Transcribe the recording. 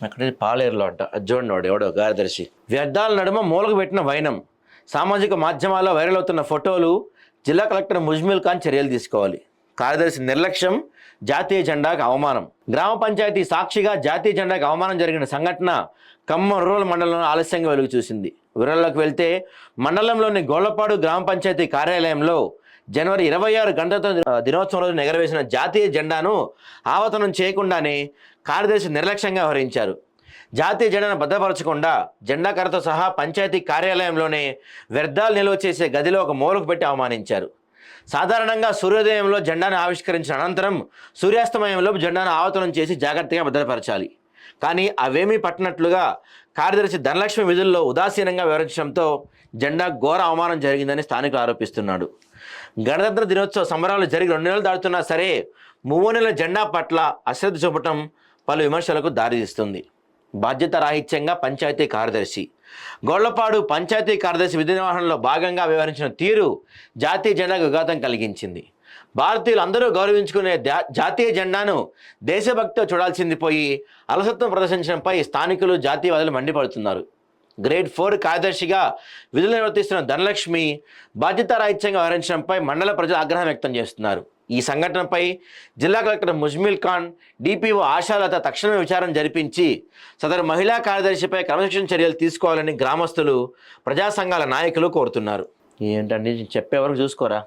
అక్కడ పాలేరులో అంట అజ్జోడినోడు ఎవడో కార్యదర్శి. వ్యర్థాల నడుమ మూలకు పెట్టిన వైనం. సామాజిక మాధ్యమాల్లో వైరల్ అవుతున్న ఫోటోలు. జిల్లా కలెక్టర్ ముజ్మిల్ ఖాన్ చర్యలు తీసుకోవాలి. కార్యదర్శి నిర్లక్ష్యం జాతీయ జెండాకు అవమానం. గ్రామ పంచాయతీ సాక్షిగా జాతీయ జెండాకు అవమానం జరిగిన సంఘటన ఖమ్మం రూరల్ మండలంలో ఆలస్యంగా వెలుగు చూసింది. వివరాల్లోకి వెళ్తే మండలంలోని గోళ్లపాడు గ్రామ పంచాయతీ కార్యాలయంలో జనవరి 26 గణతంత్ర దినోత్సవం రోజున ఎగరవేసిన జాతీయ జెండాను ఆవర్తనం చేయకుండానే కార్యదర్శి నిర్లక్ష్యంగా వ్యవహరించారు. జాతీయ జెండాను భద్రపరచకుండా జెండాకరతో సహా పంచాయతీ కార్యాలయంలోనే వ్యర్థాలు నిల్వ చేసే గదిలో ఒక మూలకు పెట్టి అవమానించారు. సాధారణంగా సూర్యోదయంలో జెండాను ఆవిష్కరించిన అనంతరం సూర్యాస్తమయంలో జెండాను ఆవర్తనం చేసి జాగ్రత్తగా భద్రపరచాలి. కానీ అవేమీ పట్టినట్లుగా కార్యదర్శి ధనలక్ష్మి విధుల్లో ఉదాసీనంగా వ్యవహరించడంతో జెండా ఘోర అవమానం జరిగిందని స్థానికులు ఆరోపిస్తున్నాడు. గణతంత్ర దినోత్సవ సంబరాలు జరిగి 2 నెలలు దాటుతున్నా సరే మూవనెల జెండా పట్ల అశ్రద్ధ చూపటం పలు విమర్శలకు దారితీస్తుంది. బాధ్యత రాహిత్యంగా పంచాయతీ కార్యదర్శి. గొళ్లపాడు పంచాయతీ కార్యదర్శి విధి నిర్వహణలో భాగంగా వ్యవహరించిన తీరు జాతీయ జెండాకు విఘాతం కలిగించింది. భారతీయులు అందరూ గౌరవించుకునే జాతీయ జెండాను దేశభక్తితో చూడాల్సింది పోయి అలసత్వం ప్రదర్శించడంపై స్థానికులు జాతీయవాదులు మండిపడుతున్నారు. గ్రేడ్ 4 కార్యదర్శిగా విధులు నిర్వర్తిస్తున్న ధనలక్ష్మి బాధ్యతారాహిత్యంగా వ్యవహరించడంపై మండల ప్రజలు ఆగ్రహం వ్యక్తం చేస్తున్నారు. ఈ సంఘటనపై జిల్లా కలెక్టర్ ముజ్మిల్ ఖాన్, డిపిఓ ఆశాలత తక్షణమే విచారణ జరిపించి సదరు మహిళా కార్యదర్శిపై క్రమశిక్షణ చర్యలు తీసుకోవాలని గ్రామస్తులు, ప్రజా సంఘాల నాయకులు కోరుతున్నారు. ఏంటండి చెప్పే వరకు చూసుకోరా.